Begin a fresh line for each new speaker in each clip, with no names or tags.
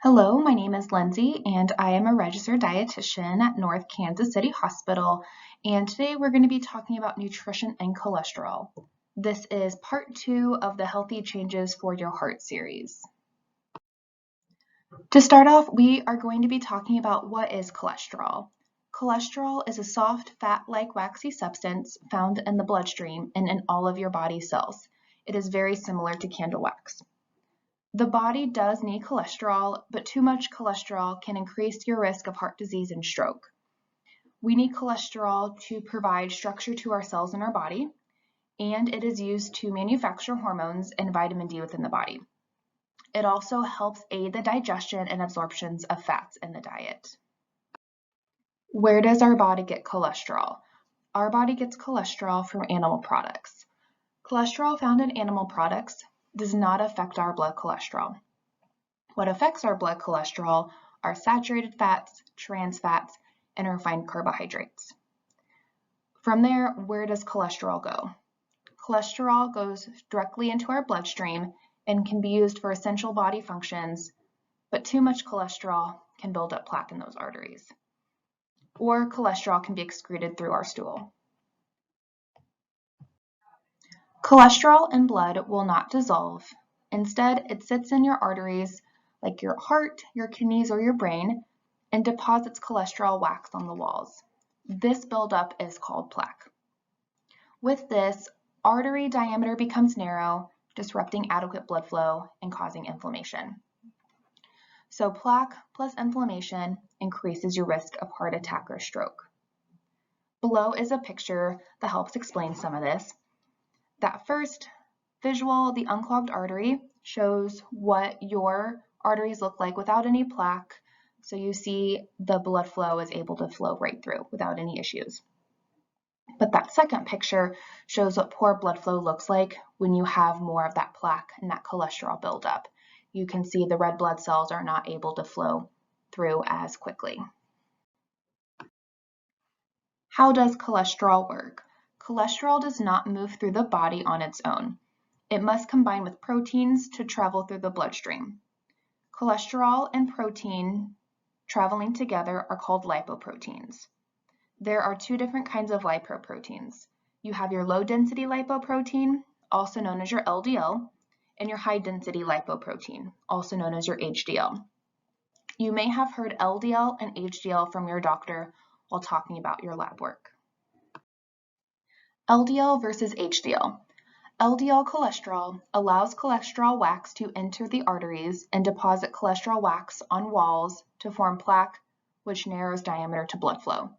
Hello, my name is Lindsay and I am a registered dietitian at North Kansas City Hospital, and today we're going to be talking about nutrition and cholesterol. This is part 2 of the Healthy Changes for Your Heart series. To start off, we are going to be talking about what is cholesterol. Cholesterol is a soft, fat-like waxy substance found in the bloodstream and in all of your body cells. It is very similar to candle wax. The body does need cholesterol, but too much cholesterol can increase your risk of heart disease and stroke. We need cholesterol to provide structure to our cells in our body, and it is used to manufacture hormones and vitamin D within the body. It also helps aid the digestion and absorptions of fats in the diet. Where does our body get cholesterol? Our body gets cholesterol from animal products. Cholesterol found in animal products does not affect our blood cholesterol. What affects our blood cholesterol are saturated fats, trans fats, and refined carbohydrates. From there, where does cholesterol go? Cholesterol goes directly into our bloodstream and can be used for essential body functions, but too much cholesterol can build up plaque in those arteries. Or cholesterol can be excreted through our stool. Cholesterol in blood will not dissolve. Instead, it sits in your arteries like your heart, your kidneys, or your brain, and deposits cholesterol wax on the walls. This buildup is called plaque. With this, artery diameter becomes narrow, disrupting adequate blood flow and causing inflammation. So plaque plus inflammation increases your risk of heart attack or stroke. Below is a picture that helps explain some of this. That first visual, the unclogged artery, shows what your arteries look like without any plaque. So you see the blood flow is able to flow right through without any issues. But that second picture shows what poor blood flow looks like when you have more of that plaque and that cholesterol buildup. You can see the red blood cells are not able to flow through as quickly. How does cholesterol work? Cholesterol does not move through the body on its own. It must combine with proteins to travel through the bloodstream. Cholesterol and protein traveling together are called lipoproteins. There are two different kinds of lipoproteins. You have your low-density lipoprotein, also known as your LDL, and your high-density lipoprotein, also known as your HDL. You may have heard LDL and HDL from your doctor while talking about your lab work. LDL versus HDL. LDL cholesterol allows cholesterol wax to enter the arteries and deposit cholesterol wax on walls to form plaque, which narrows diameter to blood flow.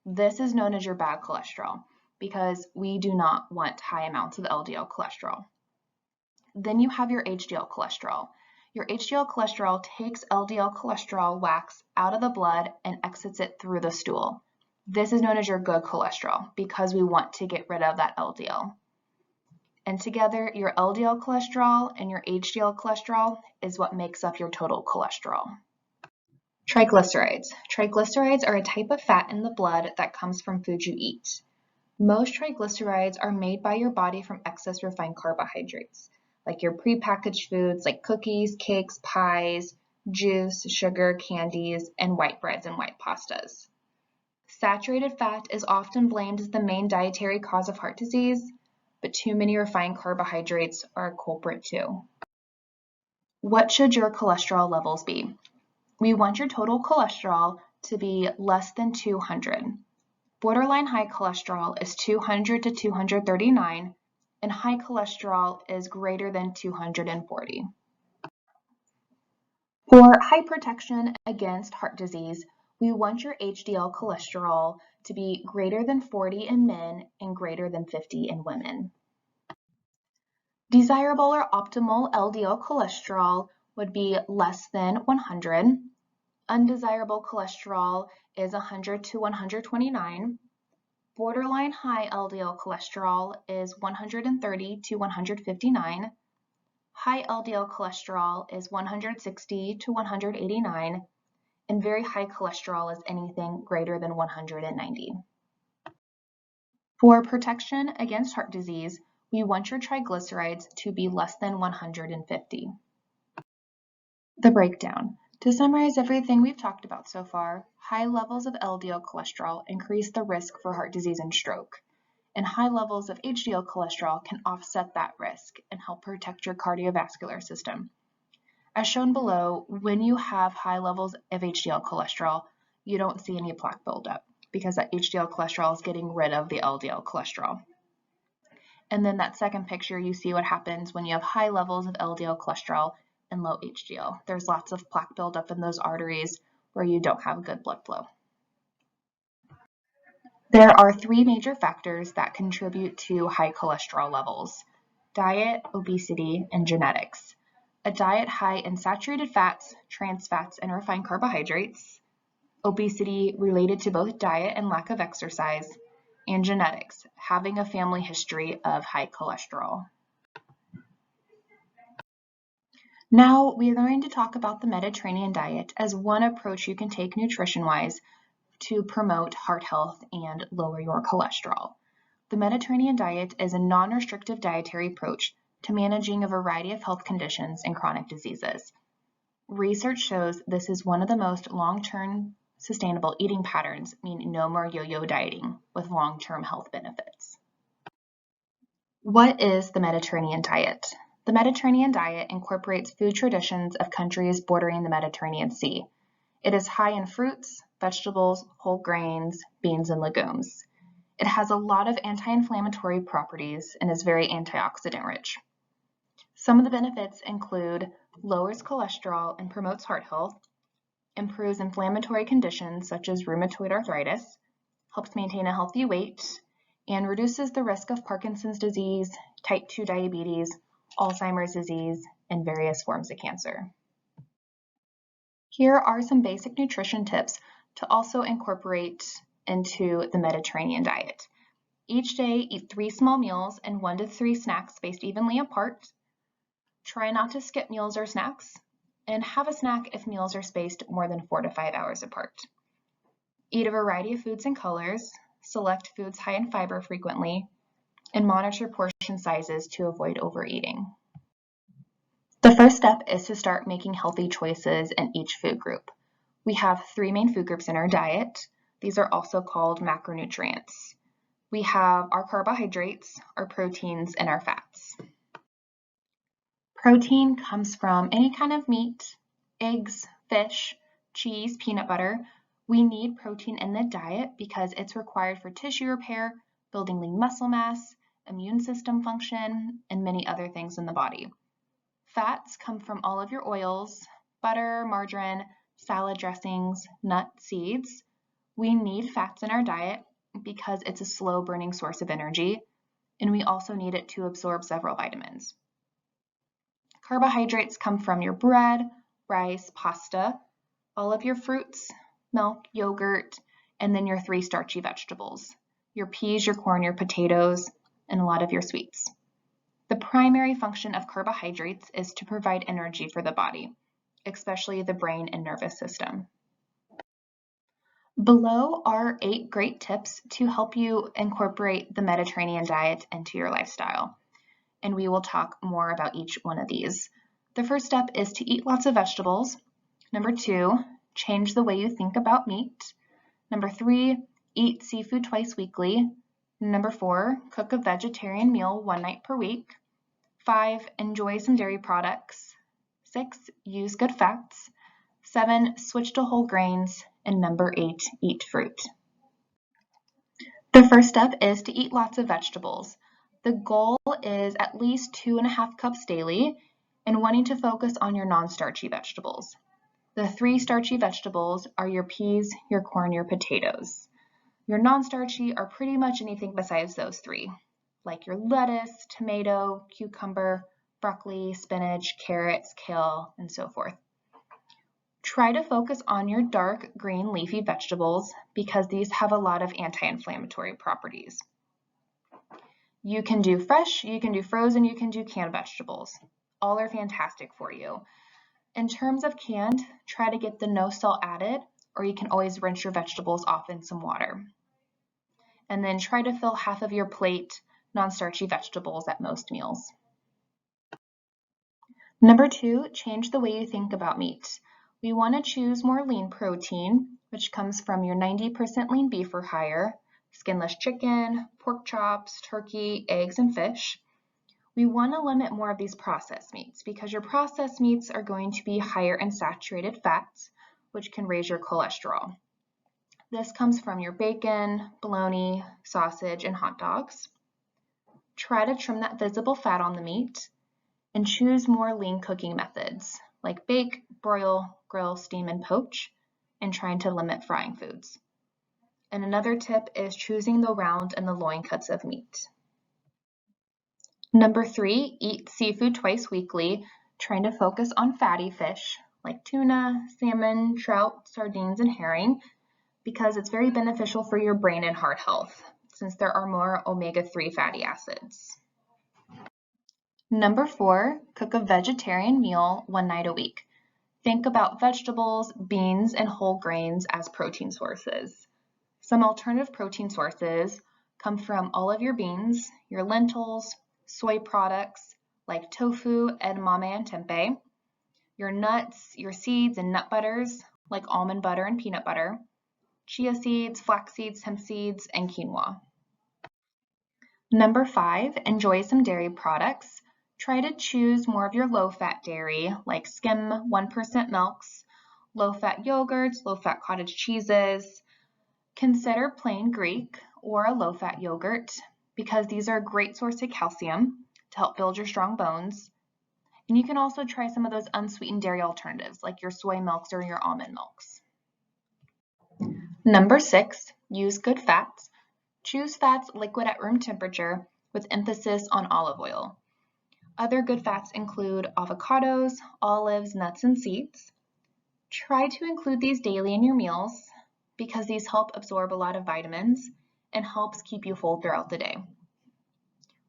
This is known as your bad cholesterol because we do not want high amounts of LDL cholesterol. Then you have your HDL cholesterol. Your HDL cholesterol takes LDL cholesterol wax out of the blood and exits it through the stool. This is known as your good cholesterol because we want to get rid of that LDL. And together, your LDL cholesterol and your HDL cholesterol is what makes up your total cholesterol. Triglycerides. Triglycerides are a type of fat in the blood that comes from food you eat. Most triglycerides are made by your body from excess refined carbohydrates, like your prepackaged foods like cookies, cakes, pies, juice, sugar, candies, and white breads and white pastas. Saturated fat is often blamed as the main dietary cause of heart disease, but too many refined carbohydrates are a culprit too. What should your cholesterol levels be? We want your total cholesterol to be less than 200. Borderline high cholesterol is 200 to 239, and high cholesterol is greater than 240. For high protection against heart disease, we want your HDL cholesterol to be greater than 40 in men and greater than 50 in women. Desirable or optimal LDL cholesterol would be less than 100. Undesirable cholesterol is 100 to 129. Borderline high LDL cholesterol is 130 to 159. High LDL cholesterol is 160 to 189. And very high cholesterol is anything greater than 190. For protection against heart disease, we want your triglycerides to be less than 150. The breakdown. To summarize everything we've talked about so far, high levels of LDL cholesterol increase the risk for heart disease and stroke, and high levels of HDL cholesterol can offset that risk and help protect your cardiovascular system. As shown below, when you have high levels of HDL cholesterol, you don't see any plaque buildup because that HDL cholesterol is getting rid of the LDL cholesterol. And then that second picture, you see what happens when you have high levels of LDL cholesterol and low HDL. There's lots of plaque buildup in those arteries where you don't have good blood flow. There are three major factors that contribute to high cholesterol levels: diet, obesity, and genetics. A diet high in saturated fats, trans fats, and refined carbohydrates, obesity related to both diet and lack of exercise, and genetics, having a family history of high cholesterol. Now we are going to talk about the Mediterranean diet as one approach you can take nutrition-wise to promote heart health and lower your cholesterol. The Mediterranean diet is a non-restrictive dietary approach to managing a variety of health conditions and chronic diseases. Research shows this is one of the most long-term sustainable eating patterns, meaning no more yo-yo dieting with long-term health benefits. What is the Mediterranean diet? The Mediterranean diet incorporates food traditions of countries bordering the Mediterranean Sea. It is high in fruits, vegetables, whole grains, beans, and legumes. It has a lot of anti-inflammatory properties and is very antioxidant rich. Some of the benefits include lowers cholesterol and promotes heart health, improves inflammatory conditions such as rheumatoid arthritis, helps maintain a healthy weight, and reduces the risk of Parkinson's disease, type 2 diabetes, Alzheimer's disease, and various forms of cancer. Here are some basic nutrition tips to also incorporate into the Mediterranean diet. Each day, eat 3 small meals and 1 to 3 snacks spaced evenly apart. Try not to skip meals or snacks, and have a snack if meals are spaced more than 4 to 5 hours apart. Eat a variety of foods and colors, select foods high in fiber frequently, and monitor portion sizes to avoid overeating. The first step is to start making healthy choices in each food group. We have 3 main food groups in our diet. These are also called macronutrients. We have our carbohydrates, our proteins, and our fats. Protein comes from any kind of meat, eggs, fish, cheese, peanut butter. We need protein in the diet because it's required for tissue repair, building lean muscle mass, immune system function, and many other things in the body. Fats come from all of your oils, butter, margarine, salad dressings, nuts, seeds. We need fats in our diet because it's a slow burning source of energy, and we also need it to absorb several vitamins. Carbohydrates come from your bread, rice, pasta, all of your fruits, milk, yogurt, and then your 3 starchy vegetables, your peas, your corn, your potatoes, and a lot of your sweets. The primary function of carbohydrates is to provide energy for the body, especially the brain and nervous system. Below are 8 great tips to help you incorporate the Mediterranean diet into your lifestyle, and we will talk more about each one of these. The first step is to eat lots of vegetables. Number 2, change the way you think about meat. Number 3, eat seafood twice weekly. Number 4, cook a vegetarian meal 1 night per week. 5, enjoy some dairy products. 6, use good fats. 7, switch to whole grains. And number 8, eat fruit. The first step is to eat lots of vegetables. The goal is at least 2.5 cups daily, and wanting to focus on your non-starchy vegetables. The 3 starchy vegetables are your peas, your corn, your potatoes. Your non-starchy are pretty much anything besides those 3, like your lettuce, tomato, cucumber, broccoli, spinach, carrots, kale, and so forth. Try to focus on your dark green leafy vegetables because these have a lot of anti-inflammatory properties. You can do fresh, you can do frozen, you can do canned vegetables. All are fantastic for you. In terms of canned, try to get the no salt added, or you can always rinse your vegetables off in some water. And then try to fill half of your plate non-starchy vegetables at most meals. Number 2, change the way you think about meat. We want to choose more lean protein, which comes from your 90% lean beef or higher, skinless chicken, pork chops, turkey, eggs, and fish. We want to limit more of these processed meats because your processed meats are going to be higher in saturated fats, which can raise your cholesterol. This comes from your bacon, bologna, sausage, and hot dogs. Try to trim that visible fat on the meat and choose more lean cooking methods like bake, broil, grill, steam, and poach, and trying to limit frying foods. And another tip is choosing the round and the loin cuts of meat. Number 3, eat seafood twice weekly, trying to focus on fatty fish like tuna, salmon, trout, sardines, and herring, because it's very beneficial for your brain and heart health, since there are more omega-3 fatty acids. Number 4, cook a vegetarian meal 1 night a week. Think about vegetables, beans, and whole grains as protein sources. Some alternative protein sources come from all of your beans, your lentils, soy products like tofu, edamame, and tempeh, your nuts, your seeds, and nut butters like almond butter and peanut butter, chia seeds, flax seeds, hemp seeds, and quinoa. Number 5, enjoy some dairy products. Try to choose more of your low-fat dairy like skim 1% milks, low-fat yogurts, low-fat cottage cheeses. Consider plain Greek or a low-fat yogurt because these are a great source of calcium to help build your strong bones. And you can also try some of those unsweetened dairy alternatives like your soy milks or your almond milks. Number 6, use good fats. Choose fats liquid at room temperature with emphasis on olive oil. Other good fats include avocados, olives, nuts, and seeds. Try to include these daily in your meals because these help absorb a lot of vitamins and helps keep you full throughout the day.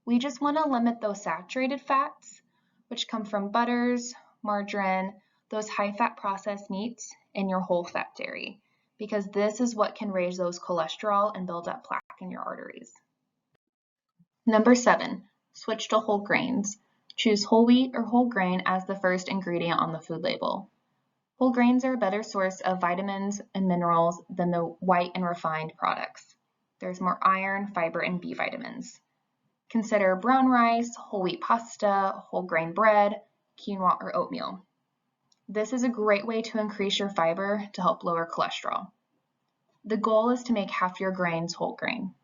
We just want to limit those saturated fats, which come from butters, margarine, those high-fat processed meats, and your whole-fat dairy, because this is what can raise those cholesterol and build up plaque in your arteries. Number 7, switch to whole grains. Choose whole wheat or whole grain as the first ingredient on the food label. Whole grains are a better source of vitamins and minerals than the white and refined products. There's more iron, fiber, and B vitamins. Consider brown rice, whole wheat pasta, whole grain bread, quinoa, or oatmeal. This is a great way to increase your fiber to help lower cholesterol. The goal is to make half your grains whole grain.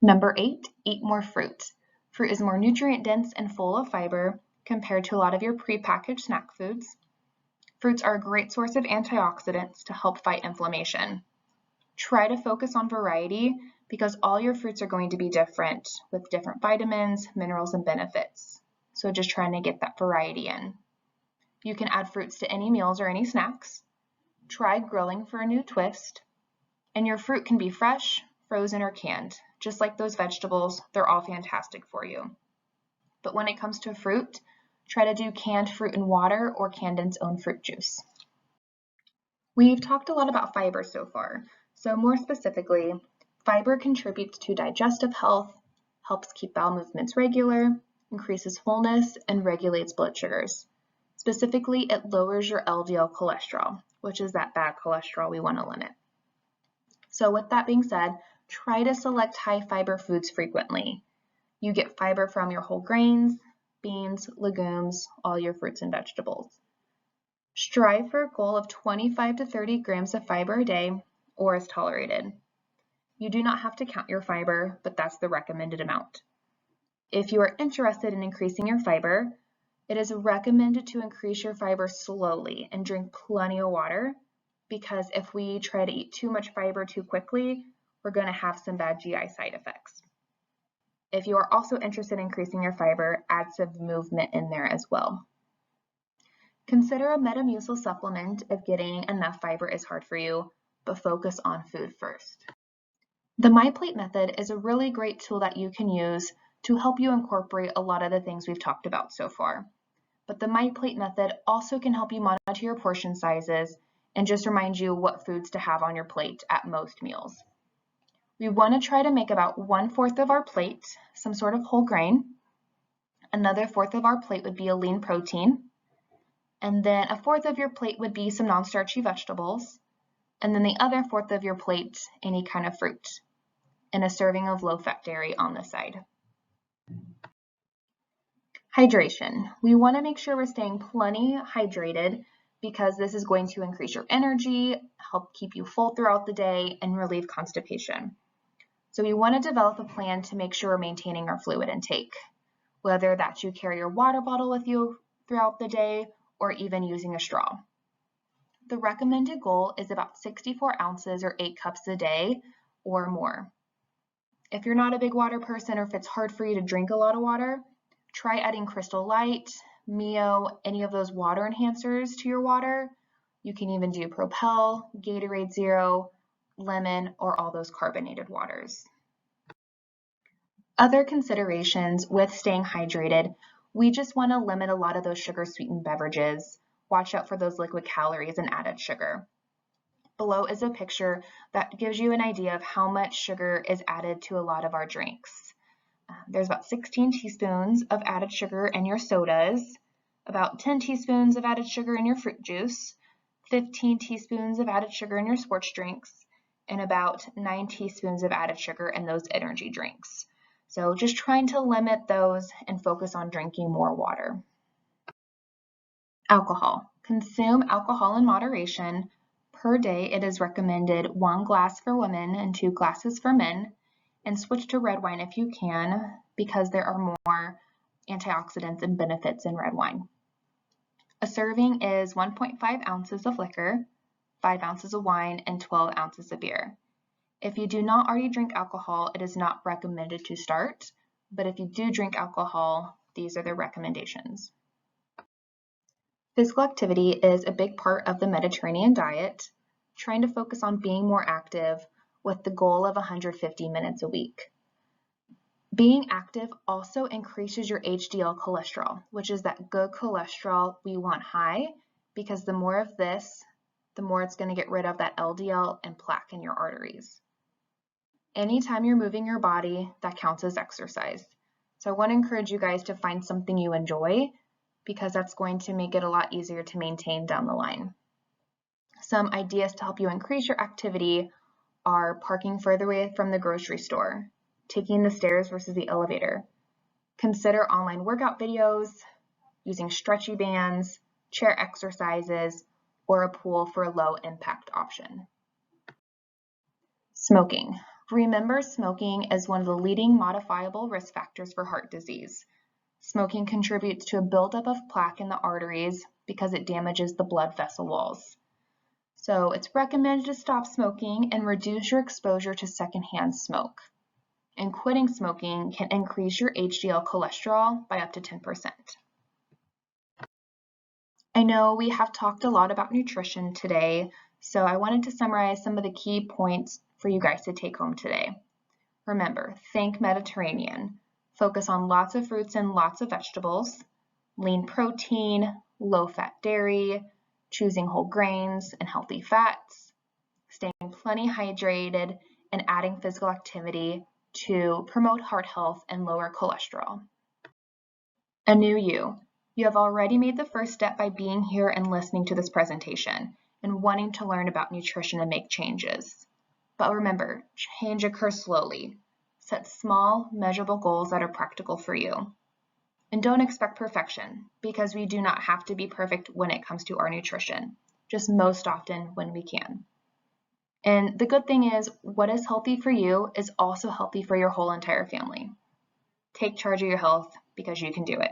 Number 8, eat more fruit. Fruit is more nutrient dense and full of fiber compared to a lot of your prepackaged snack foods. Fruits are a great source of antioxidants to help fight inflammation. Try to focus on variety because all your fruits are going to be different with different vitamins, minerals, and benefits. So just trying to get that variety in. You can add fruits to any meals or any snacks. Try grilling for a new twist. And your fruit can be fresh, frozen, or canned. Just like those vegetables, they're all fantastic for you. But when it comes to fruit, try to do canned fruit in water or canned in its own fruit juice. We've talked a lot about fiber so far. So more specifically, fiber contributes to digestive health, helps keep bowel movements regular, increases fullness, and regulates blood sugars. Specifically, it lowers your LDL cholesterol, which is that bad cholesterol we want to limit. So with that being said, try to select high fiber foods frequently. You get fiber from your whole grains, beans, legumes, all your fruits and vegetables. Strive for a goal of 25 to 30 grams of fiber a day or as tolerated. You do not have to count your fiber, but that's the recommended amount. If you are interested in increasing your fiber, it is recommended to increase your fiber slowly and drink plenty of water, because if we try to eat too much fiber too quickly, we're going to have some bad GI side effects. If you are also interested in increasing your fiber, add some movement in there as well. Consider a Metamucil supplement if getting enough fiber is hard for you, but focus on food first. The Myplate Method is a really great tool that you can use to help you incorporate a lot of the things we've talked about so far. But the Myplate Method also can help you monitor your portion sizes and just remind you what foods to have on your plate at most meals. We want to try to make about 1/4 of our plate some sort of whole grain. Another 1/4 of our plate would be a lean protein. And then a fourth of your plate would be some non-starchy vegetables. And then the other fourth of your plate, any kind of fruit. And a serving of low-fat dairy on the side. Hydration. We want to make sure we're staying plenty hydrated because this is going to increase your energy, help keep you full throughout the day, and relieve constipation. So we want to develop a plan to make sure we're maintaining our fluid intake, whether that's you carry your water bottle with you throughout the day or even using a straw. The recommended goal is about 64 ounces or 8 cups a day or more. If you're not a big water person or if it's hard for you to drink a lot of water, try adding Crystal Light, Mio, any of those water enhancers to your water. You can even do Propel, Gatorade Zero, lemon, or all those carbonated waters. Other considerations with staying hydrated, we just want to limit a lot of those sugar-sweetened beverages. Watch out for those liquid calories and added sugar. Below is a picture that gives you an idea of how much sugar is added to a lot of our drinks. There's about 16 teaspoons of added sugar in your sodas, about 10 teaspoons of added sugar in your fruit juice, 15 teaspoons of added sugar in your sports drinks, and about 9 teaspoons of added sugar in those energy drinks. So just trying to limit those and focus on drinking more water. Alcohol. Consume alcohol in moderation. Per day, it is recommended 1 glass for women and 2 glasses for men. And switch to red wine if you can, because there are more antioxidants and benefits in red wine. A serving is 1.5 ounces of liquor, 5 ounces of wine, and 12 ounces of beer. If you do not already drink alcohol, it is not recommended to start, but if you do drink alcohol, these are the recommendations. Physical activity is a big part of the Mediterranean diet, trying to focus on being more active with the goal of 150 minutes a week. Being active also increases your HDL cholesterol, which is that good cholesterol we want high, because the more of this, the more it's going to get rid of that LDL and plaque in your arteries. Anytime you're moving your body, that counts as exercise. So I want to encourage you guys to find something you enjoy, because that's going to make it a lot easier to maintain down the line. Some ideas to help you increase your activity are parking further away from the grocery store, taking the stairs versus the elevator. Consider online workout videos, using stretchy bands, chair exercises, or a pool for a low impact option. Smoking. Remember, smoking is one of the leading modifiable risk factors for heart disease. Smoking contributes to a buildup of plaque in the arteries because it damages the blood vessel walls. So it's recommended to stop smoking and reduce your exposure to secondhand smoke. And quitting smoking can increase your HDL cholesterol by up to 10%. I know we have talked a lot about nutrition today, so I wanted to summarize some of the key points for you guys to take home today. Remember, think Mediterranean. Focus on lots of fruits and lots of vegetables, lean protein, low-fat dairy, choosing whole grains and healthy fats, staying plenty hydrated, and adding physical activity to promote heart health and lower cholesterol. A new you. You have already made the first step by being here and listening to this presentation and wanting to learn about nutrition and make changes. But remember, change occurs slowly. Set small, measurable goals that are practical for you. And don't expect perfection, because we do not have to be perfect when it comes to our nutrition, just most often when we can. And the good thing is, what is healthy for you is also healthy for your whole entire family. Take charge of your health, because you can do it.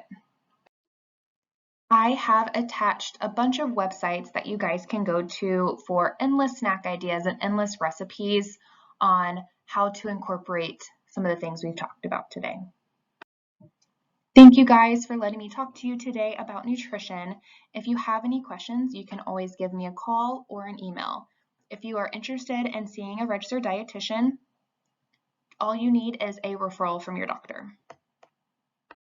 I have attached a bunch of websites that you guys can go to for endless snack ideas and endless recipes on how to incorporate some of the things we've talked about today. Thank you guys for letting me talk to you today about nutrition. If you have any questions, you can always give me a call or an email. If you are interested in seeing a registered dietitian, all you need is a referral from your doctor.